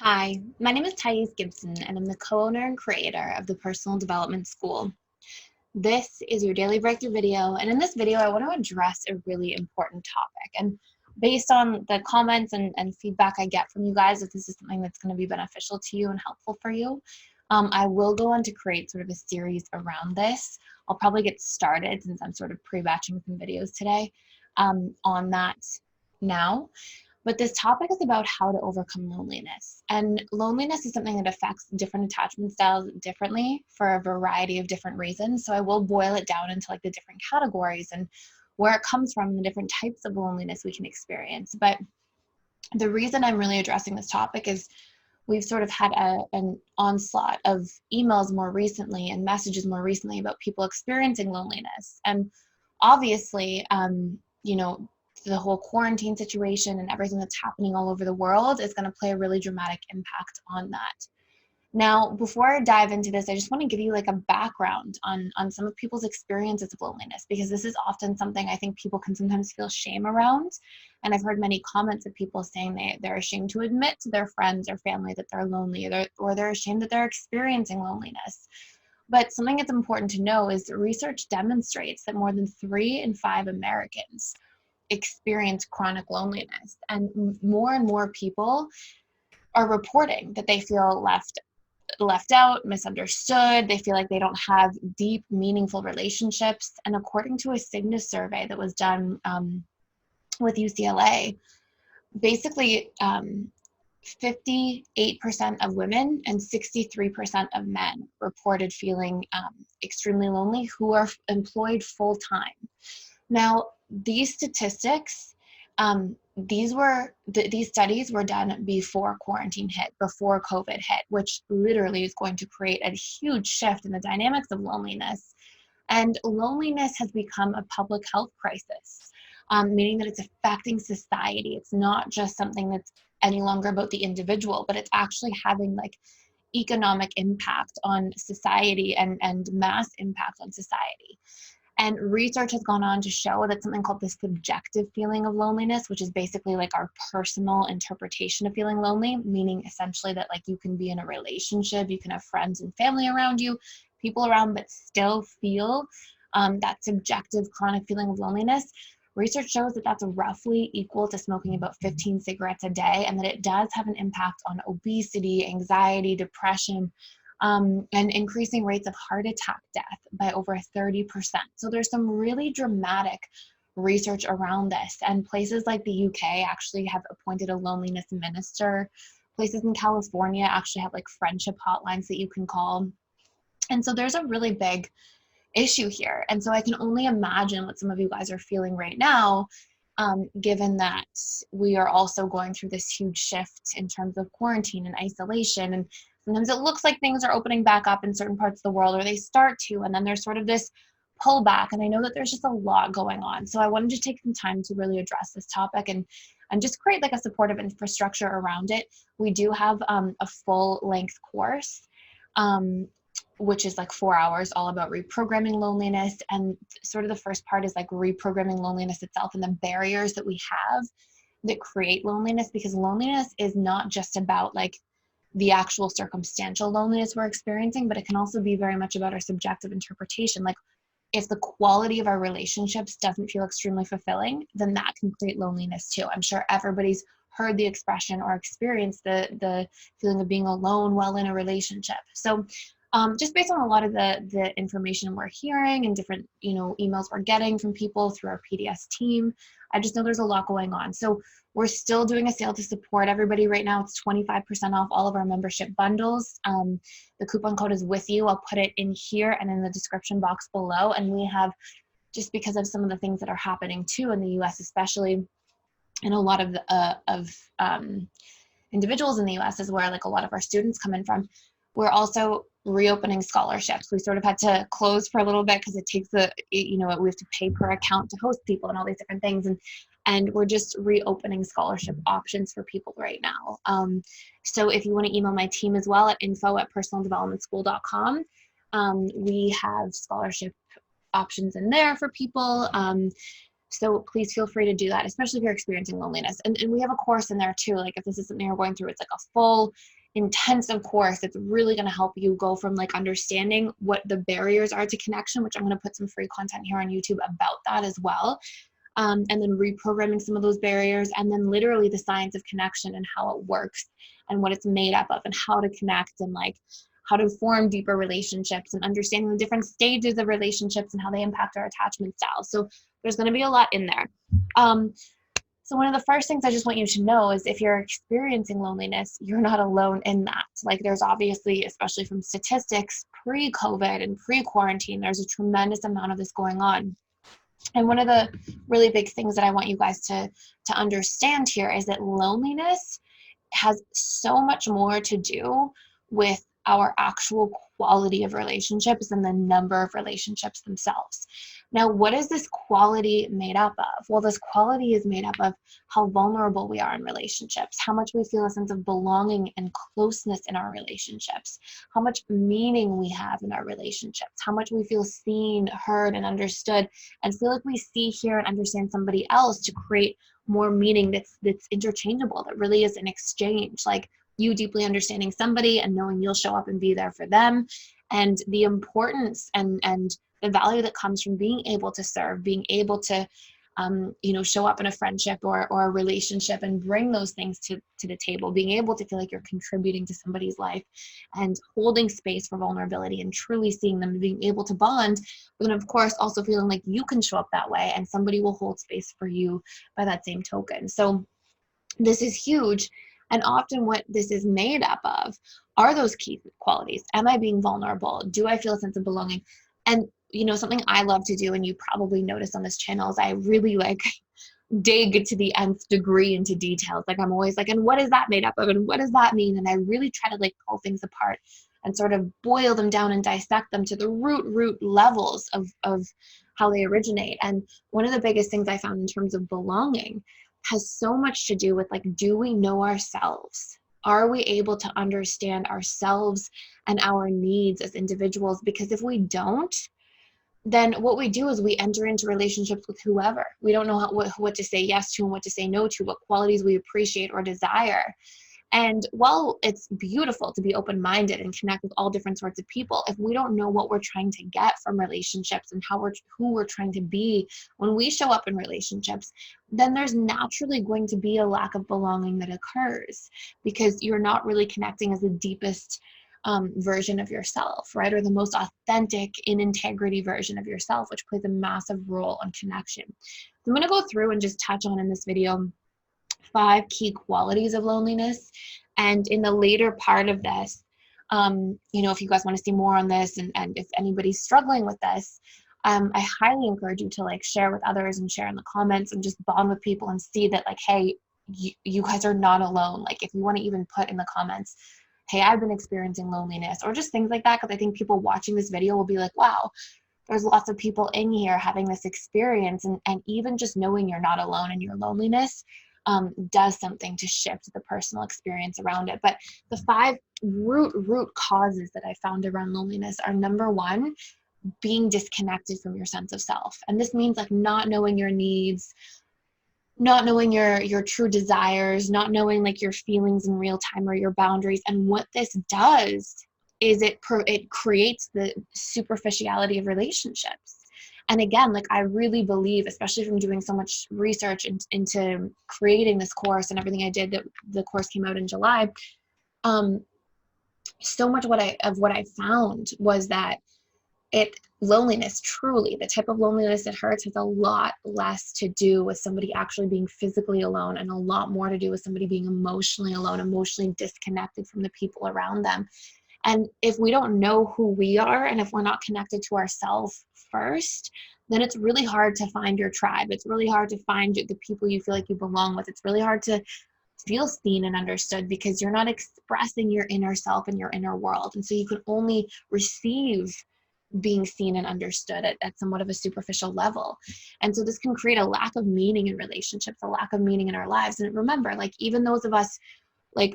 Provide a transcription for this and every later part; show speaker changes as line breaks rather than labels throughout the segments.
Hi, my name is Gibson, and I'm the co-owner and creator of the Personal Development School. This is your daily breakthrough video, and in this video, I want to address a really important topic. And based on the comments and feedback I get from you guys, if this is something that's going to be beneficial to you and helpful for you, I will go on to create sort of a series around this. I'll probably get started since I'm sort of pre-batching some videos today on that now. But this topic is about how to overcome loneliness. And loneliness is something that affects different attachment styles differently for a variety of different reasons. So I will boil it down into like the different categories and where it comes from and the different types of loneliness we can experience. But the reason I'm really addressing this topic is we've sort of had an onslaught of emails more recently and messages more recently about people experiencing loneliness. And obviously, the whole quarantine situation and everything that's happening all over the world is going to play a really dramatic impact on that. Now, before I dive into this, I just want to give you like a background on some of people's experiences of loneliness, because this is often something I think people can sometimes feel shame around. And I've heard many comments of people saying they're ashamed to admit to their friends or family that they're lonely, or they're ashamed that they're experiencing loneliness. But something that's important to know is research demonstrates that more than 3 in 5 Americans experience chronic loneliness. And more people are reporting that they feel left out, misunderstood. They feel like they don't have deep, meaningful relationships. And according to a Cygnus survey that was done with UCLA, basically 58% of women and 63% of men reported feeling extremely lonely who are employed full time. Now, these statistics, these studies were done before quarantine hit, before COVID hit, which literally is going to create a huge shift in the dynamics of loneliness. And loneliness has become a public health crisis, meaning that it's affecting society. It's not just something that's any longer about the individual, but it's actually having like economic impact on society and mass impact on society. And research has gone on to show that something called the subjective feeling of loneliness, which is basically like our personal interpretation of feeling lonely, meaning essentially that like you can be in a relationship, you can have friends and family around you, people around, but still feel that subjective chronic feeling of loneliness. Research shows that that's roughly equal to smoking about 15 cigarettes a day, and that it does have an impact on obesity, anxiety, depression, and increasing rates of heart attack death by over 30%. So there's some really dramatic research around this. And places like the UK actually have appointed a loneliness minister. Places in California actually have like friendship hotlines that you can call. And so there's a really big issue here. And so I can only imagine what some of you guys are feeling right now, given that we are also going through this huge shift in terms of quarantine and isolation. And sometimes it looks like things are opening back up in certain parts of the world, or they start to, and then there's sort of this pullback. And I know that there's just a lot going on. So I wanted to take some time to really address this topic and just create like a supportive infrastructure around it. We do have a full length course, which is like 4 hours, all about reprogramming loneliness. And sort of the first part is like reprogramming loneliness itself and the barriers that we have that create loneliness, because loneliness is not just about like the actual circumstantial loneliness we're experiencing, but it can also be very much about our subjective interpretation. Like if the quality of our relationships doesn't feel extremely fulfilling, then that can create loneliness too. I'm sure everybody's heard the expression or experienced the feeling of being alone while in a relationship. So just based on a lot of the information we're hearing and different emails we're getting from people through our PDS team, I just know there's a lot going on. So we're still doing a sale to support everybody right now. It's 25% off all of our membership bundles. The coupon code is with you. I'll put it in here and in the description box below. And we have, just because of some of the things that are happening too in the US especially, and a lot of individuals in the US is where like a lot of our students come in from, we're also reopening scholarships. We sort of had to close for a little bit because it takes we have to pay per account to host people and all these different things. And we're just reopening scholarship options for people right now. So if you want to email my team as well at info@personaldevelopmentschool.com, we have scholarship options in there for people. So please feel free to do that, especially if you're experiencing loneliness. And we have a course in there too. Like if this is something you're going through, it's like a full intensive course. It's really going to help you go from like understanding what the barriers are to connection, which I'm going to put some free content here on YouTube about that as well. And then reprogramming some of those barriers, and then literally the science of connection and how it works and what it's made up of and how to connect and like how to form deeper relationships and understanding the different stages of relationships and how they impact our attachment styles. So there's going to be a lot in there. So one of the first things I just want you to know is if you're experiencing loneliness, you're not alone in that. Like there's obviously, especially from statistics, pre-COVID and pre-quarantine, there's a tremendous amount of this going on. And one of the really big things that I want you guys to understand here is that loneliness has so much more to do with our actual quality of relationships than the number of relationships themselves. Now, what is this quality made up of? Well, this quality is made up of how vulnerable we are in relationships, how much we feel a sense of belonging and closeness in our relationships, how much meaning we have in our relationships, how much we feel seen, heard, and understood, and feel like we see, hear, and understand somebody else to create more meaning that's interchangeable, that really is an exchange, like you deeply understanding somebody and knowing you'll show up and be there for them, and the importance and the value that comes from being able to serve, being able to show up in a friendship or a relationship and bring those things to the table, being able to feel like you're contributing to somebody's life and holding space for vulnerability and truly seeing them, being able to bond, but then of course also feeling like you can show up that way and somebody will hold space for you by that same token. So this is huge. And often what this is made up of are those key qualities. Am I being vulnerable? Do I feel a sense of belonging? And something I love to do, and you probably notice on this channel, is I really dig to the nth degree into details. Like I'm always like, and what is that made up of? And what does that mean? And I really try to pull things apart and sort of boil them down and dissect them to the root levels of how they originate. And one of the biggest things I found in terms of belonging has so much to do with do we know ourselves? Are we able to understand ourselves and our needs as individuals? Because if we don't, then what we do is we enter into relationships with whoever. We don't know what to say yes to and what to say no to, what qualities we appreciate or desire. And while it's beautiful to be open-minded and connect with all different sorts of people, if we don't know what we're trying to get from relationships and who we're trying to be when we show up in relationships, then there's naturally going to be a lack of belonging that occurs because you're not really connecting as the deepest version of yourself, right? Or the most authentic, in integrity version of yourself, which plays a massive role on connection. So I'm going to go through and just touch on in this video 5 key qualities of loneliness. And in the later part of this, if you guys want to see more on this and if anybody's struggling with this, I highly encourage you to share with others and share in the comments and just bond with people and see that hey, you guys are not alone. If you want to even put in the comments, hey, I've been experiencing loneliness, or just things like that, because I think people watching this video will be like, wow, there's lots of people in here having this experience, and even just knowing you're not alone in your loneliness does something to shift the personal experience around it. But the 5 root causes that I found around loneliness are: number 1, being disconnected from your sense of self. And this means not knowing your needs, not knowing your true desires, not knowing your feelings in real time or your boundaries. And what this does is it creates the superficiality of relationships. And again, I really believe, especially from doing so much research into creating this course and everything I did, that the course came out in July, so much of what I found was that loneliness, truly, the type of loneliness that hurts, has a lot less to do with somebody actually being physically alone and a lot more to do with somebody being emotionally alone, emotionally disconnected from the people around them. And if we don't know who we are, and if we're not connected to ourselves first, then it's really hard to find your tribe. It's really hard to find the people you feel like you belong with. It's really hard to feel seen and understood because you're not expressing your inner self and your inner world. And so you can only receive being seen and understood at somewhat of a superficial level. And so this can create a lack of meaning in relationships, a lack of meaning in our lives. And remember, even those of us,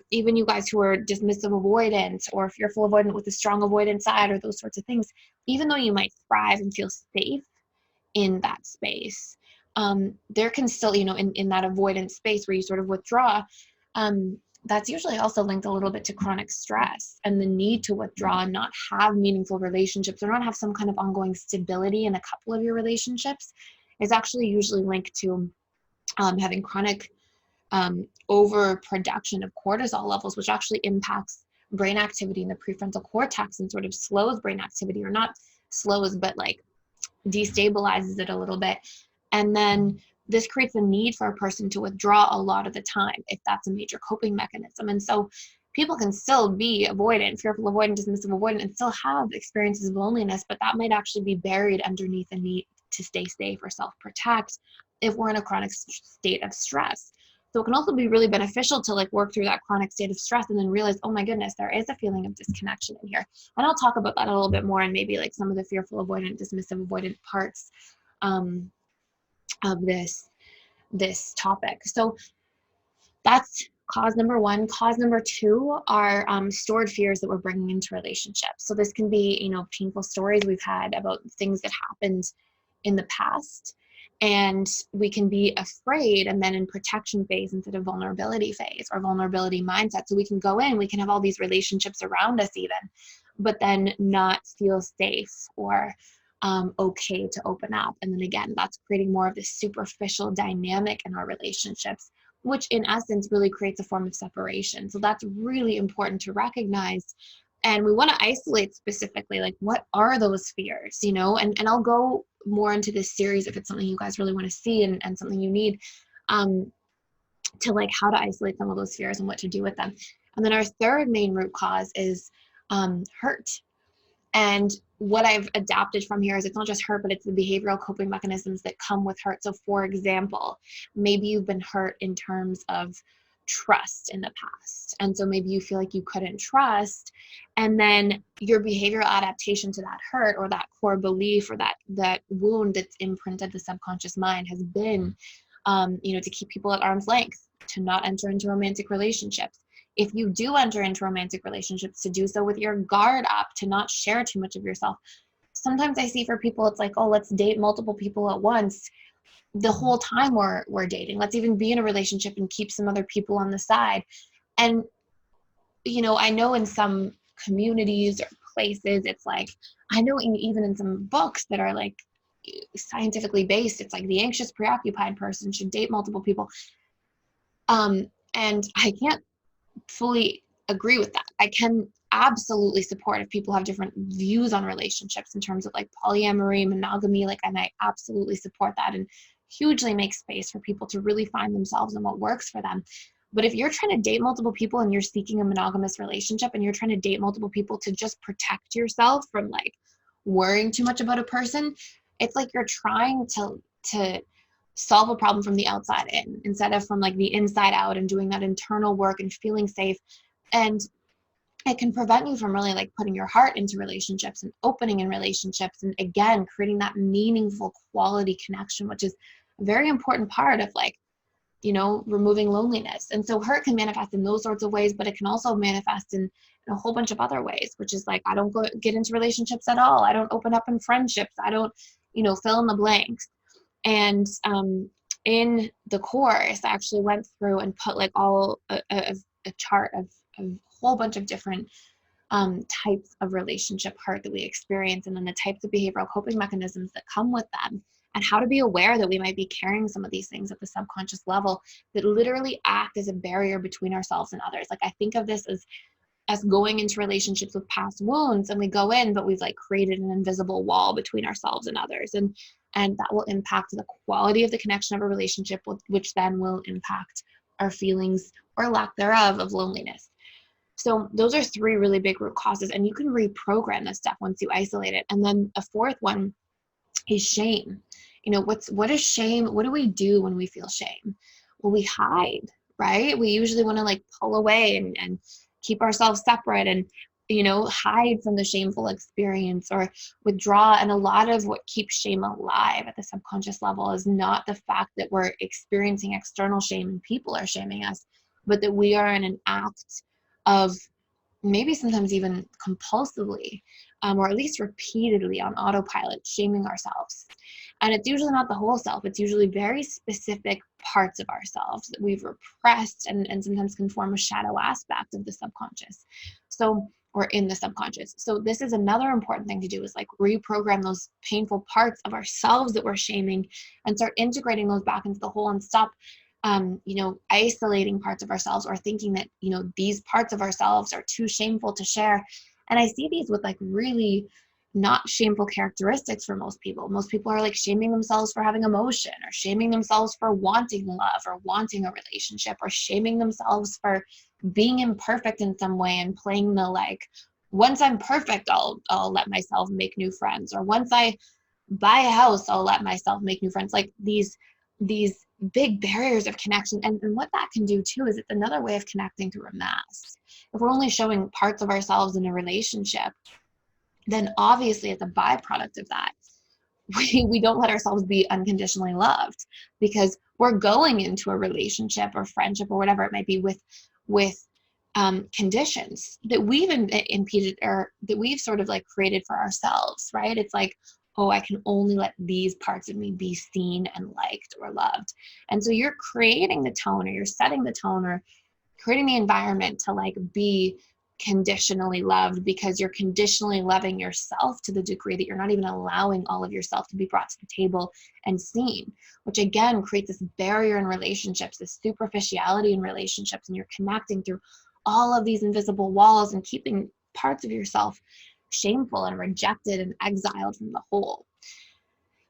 even you guys who are dismissive avoidant or fearful avoidant with a strong avoidant side or those sorts of things, even though you might thrive and feel safe in that space, there can still, in that avoidance space where you sort of withdraw, that's usually also linked a little bit to chronic stress and the need to withdraw and not have meaningful relationships or not have some kind of ongoing stability in a couple of your relationships is actually usually linked to having chronic overproduction of cortisol levels, which actually impacts brain activity in the prefrontal cortex and sort of slows brain activity, or not slows, but like destabilizes it a little bit. And then this creates a need for a person to withdraw a lot of the time if that's a major coping mechanism. And so people can still be avoidant, fearful avoidant, dismissive avoidant, and still have experiences of loneliness, but that might actually be buried underneath a need to stay safe or self-protect if we're in a chronic state of stress. So it can also be really beneficial to like work through that chronic state of stress and then realize, oh my goodness, there is a feeling of disconnection in here. And I'll talk about that a little bit more and maybe like some of the fearful avoidant, dismissive avoidant parts of this topic. So that's cause number one. Cause number two are stored fears that we're bringing into relationships. So this can be, painful stories we've had about things that happened in the past. And we can be afraid and then in protection phase instead of vulnerability phase or vulnerability mindset. So we can go in, we can have all these relationships around us even, but then not feel safe or okay to open up. And then again, that's creating more of this superficial dynamic in our relationships, which in essence really creates a form of separation. So that's really important to recognize. And we want to isolate specifically, like, what are those fears, and I'll go more into this series if it's something you guys really want to see and something you need to like how to isolate some of those fears and what to do with them. And then our third main root cause is hurt. And what I've adapted from here is it's not just hurt, but it's the behavioral coping mechanisms that come with hurt. So for example, maybe you've been hurt in terms of trust in the past. And so maybe you feel like you couldn't trust, and then your behavioral adaptation to that hurt or that core belief or that wound that's imprinted the subconscious mind has been, to keep people at arm's length, to not enter into romantic relationships. If you do enter into romantic relationships, to do so with your guard up, to not share too much of yourself. Sometimes I see for people, it's like, oh, let's date multiple people at once. The whole time we're dating, let's even be in a relationship and keep some other people on the side. And, I know in some communities or places, it's like, I know even in some books that are like scientifically based, it's like the anxious, preoccupied person should date multiple people. And I can't fully agree with that. I can absolutely support if people have different views on relationships in terms of like polyamory, monogamy, and I absolutely support that and hugely make space for people to really find themselves and what works for them. But if you're trying to date multiple people and you're seeking a monogamous relationship and you're trying to date multiple people to just protect yourself from like worrying too much about a person, it's like you're trying to solve a problem from the outside in instead of from like the inside out and doing that internal work and feeling safe. And it can prevent you from really like putting your heart into relationships and opening in relationships and again creating that meaningful quality connection, which is a very important part of like removing loneliness. And so hurt can manifest in those sorts of ways, but it can also manifest in a whole bunch of other ways, which is like I don't get into relationships at all, I don't open up in friendships, I don't fill in the blanks. And in the course, I actually went through and put like all a chart of a whole bunch of different types of relationship hurt that we experience, and then the types of behavioral coping mechanisms that come with them, and how to be aware that we might be carrying some of these things at the subconscious level that literally act as a barrier between ourselves and others. Like I think of this as going into relationships with past wounds, and we go in, but we've like created an invisible wall between ourselves and others, and that will impact the quality of the connection of a relationship, which then will impact our feelings or lack thereof of loneliness. So those are three really big root causes, and you can reprogram this stuff once you isolate it. And then a fourth one is shame. What is shame? What do we do when we feel shame? Well, we hide, right? We usually want to like pull away and keep ourselves separate and hide from the shameful experience or withdraw. And a lot of what keeps shame alive at the subconscious level is not the fact that we're experiencing external shame and people are shaming us, but that we are in an act of maybe sometimes even compulsively, or at least repeatedly on autopilot, shaming ourselves. And it's usually not the whole self. It's usually very specific parts of ourselves that we've repressed and sometimes can form a shadow aspect of the subconscious. So, or in the subconscious. So this is another important thing to do, is like reprogram those painful parts of ourselves that we're shaming and start integrating those back into the whole, and stop isolating parts of ourselves, or thinking that, these parts of ourselves are too shameful to share. And I see these with like really not shameful characteristics for most people. Most people are like shaming themselves for having emotion, or shaming themselves for wanting love or wanting a relationship, or shaming themselves for being imperfect in some way and playing the like, once I'm perfect, I'll let myself make new friends, or once I buy a house, I'll let myself make new friends. Like these big barriers of connection. And what that can do too is it's another way of connecting through a mask. If we're only showing parts of ourselves in a relationship, then obviously as a byproduct of that, we don't let ourselves be unconditionally loved, because we're going into a relationship or friendship or whatever it might be with conditions that we've impeded, or that we've sort of like created for ourselves, right? It's like, oh, I can only let these parts of me be seen and liked or loved. And so you're creating the tone, or you're setting the tone, or creating the environment to like be conditionally loved, because you're conditionally loving yourself to the degree that you're not even allowing all of yourself to be brought to the table and seen, which again creates this barrier in relationships, this superficiality in relationships, and you're connecting through all of these invisible walls and keeping parts of yourself shameful and rejected and exiled from the whole.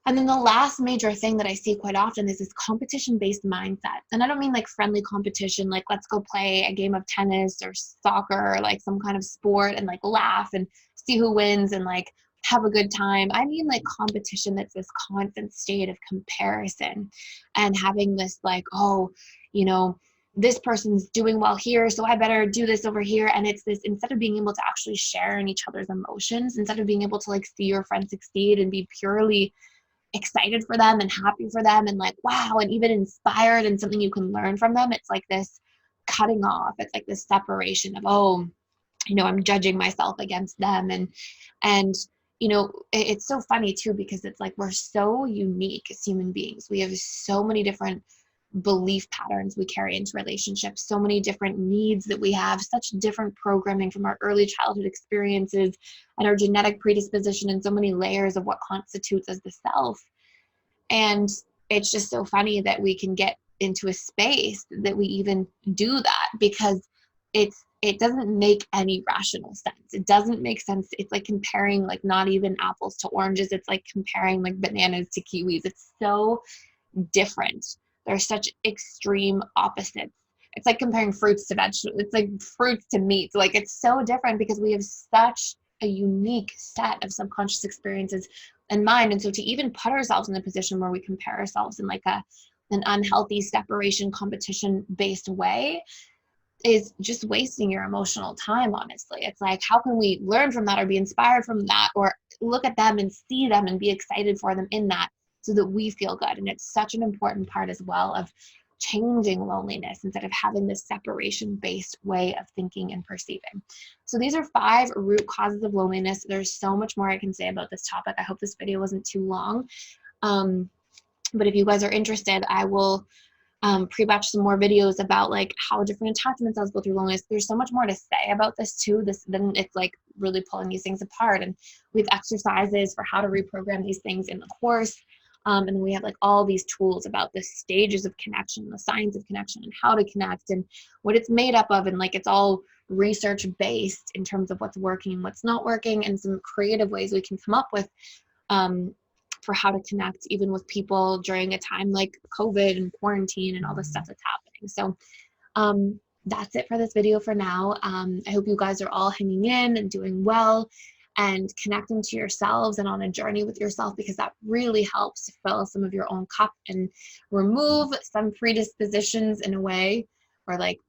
And then the last major thing that I see quite often is this competition-based mindset. And I don't mean like friendly competition, like let's go play a game of tennis or soccer or like some kind of sport and like laugh and see who wins and like have a good time. I mean like competition that's this constant state of comparison and having this like, oh, this person's doing well here, so I better do this over here. And it's this, instead of being able to actually share in each other's emotions, instead of being able to like see your friend succeed and be purely excited for them and happy for them and like, wow, and even inspired and something you can learn from them, it's like this cutting off. It's like this separation of, oh, I'm judging myself against them. And it's so funny too, because it's like we're so unique as human beings. We have so many different belief patterns we carry into relationships, so many different needs that we have, such different programming from our early childhood experiences and our genetic predisposition, and so many layers of what constitutes as the self. And it's just so funny that we can get into a space that we even do that, because it doesn't make any rational sense. It doesn't make sense. It's like comparing like not even apples to oranges. It's like comparing like bananas to kiwis. It's so different. They're such extreme opposites. It's like comparing fruits to vegetables. It's like fruits to meat. Like it's so different because we have such a unique set of subconscious experiences and mind. And so to even put ourselves in a position where we compare ourselves in like an unhealthy separation, competition based way is just wasting your emotional time, honestly. It's like, how can we learn from that or be inspired from that, or look at them and see them and be excited for them in that, so that we feel good. And it's such an important part as well of changing loneliness, instead of having this separation-based way of thinking and perceiving. So these are 5 root causes of loneliness. There's so much more I can say about this topic. I hope this video wasn't too long. But if you guys are interested, I will pre-batch some more videos about like how different attachment styles go through loneliness. There's so much more to say about this too. Then it's like really pulling these things apart. And we have exercises for how to reprogram these things in the course. And we have like all these tools about the stages of connection, the science of connection, and how to connect and what it's made up of. And like it's all research based in terms of what's working and what's not working, and some creative ways we can come up with for how to connect even with people during a time like COVID and quarantine and all the stuff that's happening. So that's it for this video for now. I hope you guys are all hanging in and doing well and connecting to yourselves and on a journey with yourself, because that really helps to fill some of your own cup and remove some predispositions in a way, or like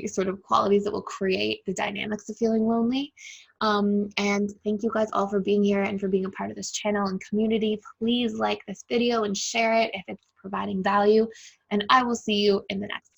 sort of qualities that will create the dynamics of feeling lonely. And thank you guys all for being here and for being a part of this channel and community. Please like this video and share it if it's providing value, and I will see you in the next